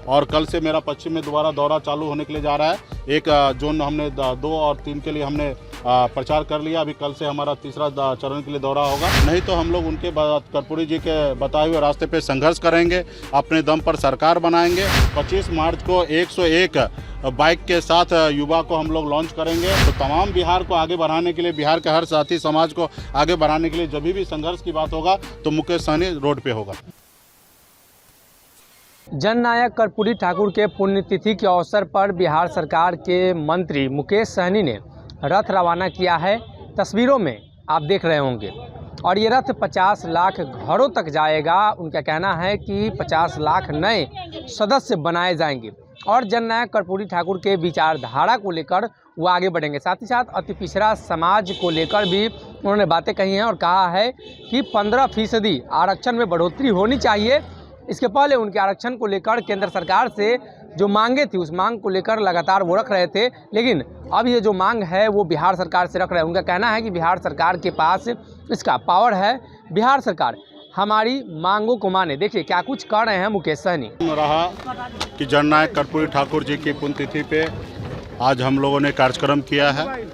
और कल से मेरा पश्चिम में दोबारा दौरा चालू होने के लिए जा रहा है। एक जोन हमने 2 और 3 के लिए हमने प्रचार कर लिया। अभी कल से हमारा तीसरा चरण के लिए दौरा होगा। नहीं तो हम लोग उनके कर्पूरी जी के बताए हुए रास्ते पे संघर्ष करेंगे, अपने दम पर सरकार बनाएंगे। 25 मार्च को 101 बाइक के साथ युवा को हम लोग लॉन्च करेंगे। तो तमाम बिहार को आगे बढ़ाने के लिए, बिहार के हर साथी समाज को आगे बढ़ाने के लिए जब भी संघर्ष की बात होगा तो मुकेश सहनी रोड पे होगा। जननायक कर्पूरी ठाकुर के पुण्यतिथि के अवसर पर बिहार सरकार के मंत्री मुकेश सहनी ने रथ रवाना किया है। तस्वीरों में आप देख रहे होंगे और ये रथ 50 लाख घरों तक जाएगा। उनका कहना है कि 50 लाख नए सदस्य बनाए जाएंगे और जननायक कर्पूरी ठाकुर के विचारधारा को लेकर वो आगे बढ़ेंगे। साथ ही साथ अति पिछड़ा समाज को लेकर भी उन्होंने बातें कही हैं और कहा है कि 15% आरक्षण में बढ़ोतरी होनी चाहिए। इसके पहले उनके आरक्षण को लेकर केंद्र सरकार से जो मांगे थी उस मांग को लेकर लगातार वो रख रहे थे, लेकिन अब ये जो मांग है वो बिहार सरकार से रख रहे हैं। उनका कहना है कि बिहार सरकार के पास इसका पावर है, बिहार सरकार हमारी मांगों को माने। देखिए क्या कुछ कर रहे हैं मुकेश सहनी। रहा कि जननायक कर्पूरी ठाकुर जी की पुण्यतिथि पे आज हम लोगों ने कार्यक्रम किया है।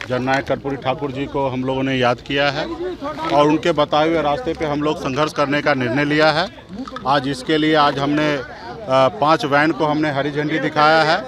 जननायक कर्पूरी ठाकुर जी को हम लोगों ने याद किया है और उनके बताए हुए रास्ते पे हम लोग संघर्ष करने का निर्णय लिया है। आज इसके लिए आज हमने 5 वैन को हमने हरी झंडी दिखाया है।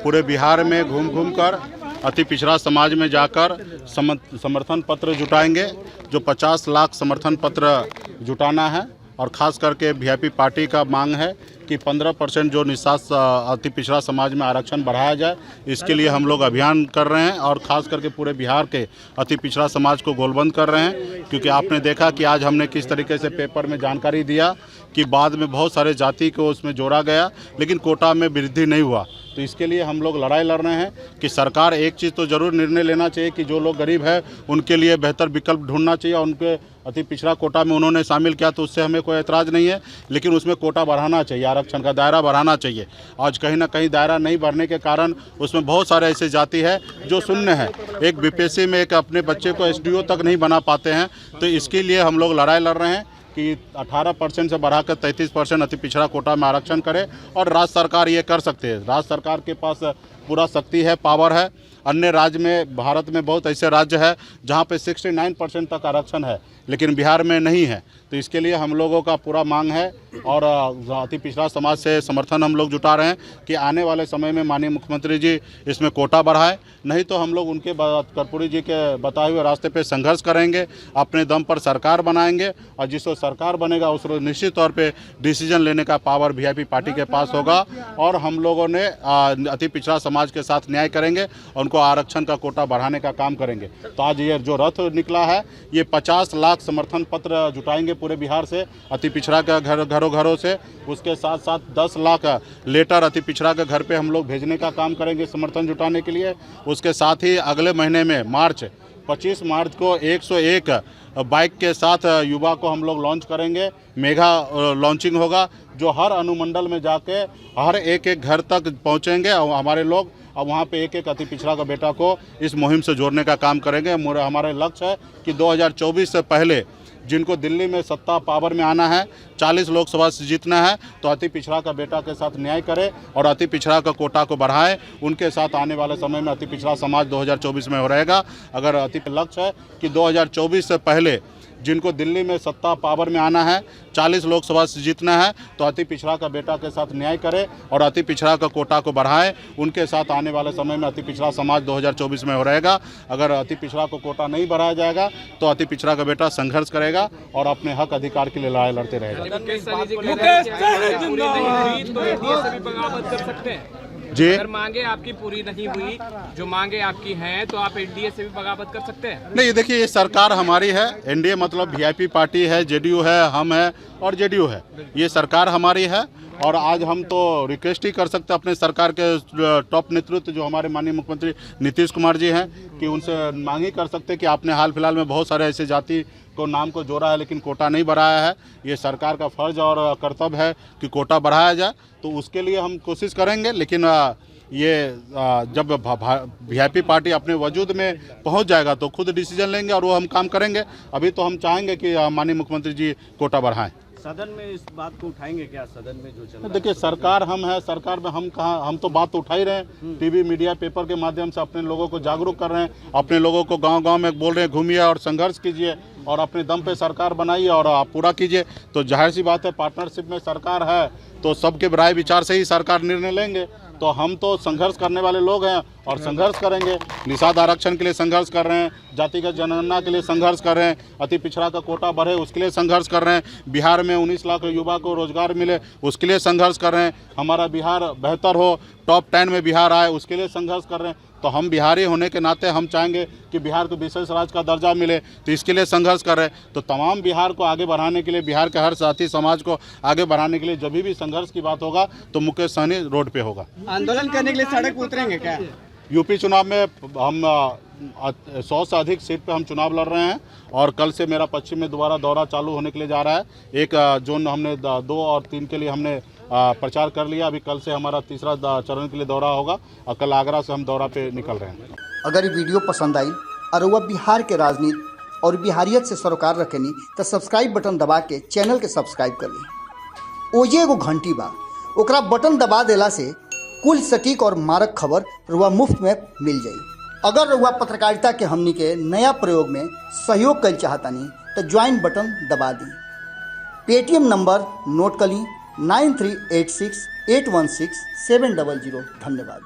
पूरे बिहार में घूम कर अति पिछड़ा समाज में जाकर समर्थन पत्र जुटाएंगे। जो 50 लाख समर्थन पत्र जुटाना है और ख़ास करके वीआईपी पार्टी का मांग है कि 15% जो निःशक्त अति पिछड़ा समाज में आरक्षण बढ़ाया जाए। इसके लिए हम लोग अभियान कर रहे हैं और ख़ास करके पूरे बिहार के अति पिछड़ा समाज को गोलबंद कर रहे हैं। क्योंकि आपने देखा कि आज हमने किस तरीके से पेपर में जानकारी दिया कि बाद में बहुत सारे जाति को उसमें जोड़ा गया लेकिन कोटा में वृद्धि नहीं हुआ। तो इसके लिए हम लोग लड़ाई लड़ रहे हैं कि सरकार एक चीज़ तो ज़रूर निर्णय लेना चाहिए कि जो लोग गरीब है उनके लिए बेहतर विकल्प ढूंढना चाहिए। और उनके अति पिछड़ा कोटा में उन्होंने शामिल किया तो उससे हमें कोई एतराज़ नहीं है, लेकिन उसमें कोटा बढ़ाना चाहिए, आरक्षण का दायरा बढ़ाना चाहिए। आज कहीं ना कहीं दायरा नहीं बढ़ने के कारण उसमें बहुत सारे ऐसे जाति है जो शून्य है। एक बीपीएससी में एक अपने बच्चे को एसडीओ तक नहीं बना पाते हैं। तो इसके लिए हम लोग लड़ाई लड़ रहे हैं कि 18% से बढ़ाकर 33% अति पिछड़ा कोटा में आरक्षण करे। और राज्य सरकार ये कर सकते हैं। राज्य सरकार के पास पूरा शक्ति है, पावर है। अन्य राज्य में, भारत में बहुत ऐसे राज्य है जहाँ पे 69% तक आरक्षण है लेकिन बिहार में नहीं है। तो इसके लिए हम लोगों का पूरा मांग है और अति पिछड़ा समाज से समर्थन हम लोग जुटा रहे हैं कि आने वाले समय में माननीय मुख्यमंत्री जी इसमें कोटा बढ़ाए। नहीं तो हम लोग उनके कर्पूरी जी के बताए हुए रास्ते पे संघर्ष करेंगे, अपने दम पर सरकार बनाएंगे और जिस सरकार बनेगा उस रोज निश्चित तौर पे डिसीजन लेने का पावर वीआईपी पार्टी के पास होगा। और हम लोगों ने अति पिछड़ा समाज के साथ न्याय करेंगे और उनको आरक्षण का कोटा बढ़ाने का काम करेंगे। तो आज ये जो रथ निकला है ये 50 लाख समर्थन पत्र जुटाएंगे पूरे बिहार से, अति पिछड़ा का घरों से। उसके साथ साथ 10 लाख लेटर अति पिछड़ा के घर पे हम लोग भेजने का काम करेंगे समर्थन जुटाने के लिए। उसके साथ ही अगले महीने में 25 मार्च को 101 बाइक के साथ युवा को हम लोग लॉन्च करेंगे। मेगा लॉन्चिंग होगा जो हर अनुमंडल में जाके हर एक घर तक पहुंचेंगे और हमारे लोग अब वहाँ पे एक अति पिछड़ा का बेटा को इस मुहिम से जोड़ने का काम करेंगे। हमारे लक्ष्य है कि 2024 से पहले जिनको दिल्ली में सत्ता पावर में आना है, 40 लोकसभा से जीतना है, तो अति पिछड़ा का बेटा के साथ न्याय करे और अति पिछड़ा का कोटा को बढ़ाए। उनके साथ आने वाले समय में अति पिछड़ा समाज 2024 में हो रहेगा। अगर अति लक्ष्य है कि 2024 से पहले जिनको दिल्ली में सत्ता पावर में आना है, 40 लोकसभा से जीतना है, तो अति पिछड़ा का बेटा के साथ न्याय करे और अति पिछड़ा का कोटा को बढ़ाए। उनके साथ आने वाले समय में अति पिछड़ा समाज 2024 में हो रहेगा। अगर अति पिछड़ा को कोटा नहीं बढ़ाया जाएगा तो अति पिछड़ा का बेटा संघर्ष करेगा और अपने हक अधिकार के लिए लड़ाई लड़ते रहेगा। जी, अगर मांगे आपकी पूरी नहीं हुई, जो मांगे आपकी हैं, तो आप एनडीए से भी बगावत कर सकते हैं। नहीं, देखिए ये सरकार हमारी है। एनडीए मतलब वीआईपी पार्टी है, जेडीयू है, हम है और जेडीयू है। ये सरकार हमारी है और आज हम तो रिक्वेस्ट ही कर सकते हैं अपने सरकार के टॉप नेतृत्व जो हमारे माननीय मुख्यमंत्री नीतीश कुमार जी हैं कि उनसे मांग ही कर सकते हैं कि आपने हाल फिलहाल में बहुत सारे ऐसे जाति को नाम को जोड़ा है लेकिन कोटा नहीं बढ़ाया है। ये सरकार का फर्ज और कर्तव्य है कि कोटा बढ़ाया जाए, तो उसके लिए हम कोशिश करेंगे। लेकिन ये जब वीआईपी पार्टी अपने वजूद में पहुंच जाएगा तो खुद डिसीजन लेंगे और वो हम काम करेंगे। अभी तो हम चाहेंगे कि माननीय मुख्यमंत्री जी कोटा बढ़ाएं। सदन में इस बात को उठाएंगे क्या? सदन में जो चल रहा है, देखिए सरकार हम है, सरकार में हम कहाँ, हम तो बात तो उठा ही रहे हैं। टीवी मीडिया पेपर के माध्यम से अपने लोगों को जागरूक कर रहे हैं, अपने लोगों को गांव-गांव में बोल रहे हैं घूमिए और संघर्ष कीजिए और अपने दम पे सरकार बनाइए और आप पूरा कीजिए। तो जाहिर सी बात है पार्टनरशिप में सरकार है तो सबके राय विचार से ही सरकार निर्णय लेंगे। तो हम तो संघर्ष करने वाले लोग हैं और संघर्ष करेंगे। निषाद आरक्षण के लिए संघर्ष कर रहे हैं, जातिगत जनगणना के लिए संघर्ष कर रहे हैं, अति पिछड़ा का कोटा बढ़े उसके लिए संघर्ष कर रहे हैं, बिहार में 19 लाख युवा को रोजगार मिले उसके लिए संघर्ष कर रहे हैं, हमारा बिहार बेहतर हो, टॉप 10 में बिहार आए उसके लिए संघर्ष कर रहे हैं। तो हम बिहारी होने के नाते हम चाहेंगे कि बिहार को विशेष राज्य का दर्जा मिले, तो इसके लिए संघर्ष कर रहे हैं। तो तमाम बिहार को आगे बढ़ाने के लिए, बिहार के हर साथी समाज को आगे बढ़ाने के लिए जब भी संघर्ष की बात होगा तो मुकेश सहनी रोड पे होगा। आंदोलन करने के लिए सड़क पर उतरेंगे क्या? यूपी चुनाव में हम 100 से अधिक सीट पे हम चुनाव लड़ रहे हैं और कल से मेरा पश्चिम में दोबारा दौरा चालू होने के लिए जा रहा है। एक जोन हमने 2 और 3 के लिए हमने प्रचार कर लिया, अभी कल से हमारा तीसरा चरण के लिए दौरा होगा और कल आगरा से हम दौरा पे निकल रहे हैं। अगर ये वीडियो पसंद आई और वह बिहार के राजनीति और बिहारियत से सरोकार रखेनी तो सब्सक्राइब बटन दबा के चैनल के सब्सक्राइब कर ली। ओजे एगो घंटी बा, ओकरा बटन दबा देला से कुल सटीक और मारक खबर रुआ मुफ्त में मिल जाई। अगर रुआ पत्रकारिता के हमनी के नया प्रयोग में सहयोग कर चाहतानी तो ज्वाइन बटन दबा दी। पेटीएम नंबर नोट कर ली 9386816700। धन्यवाद।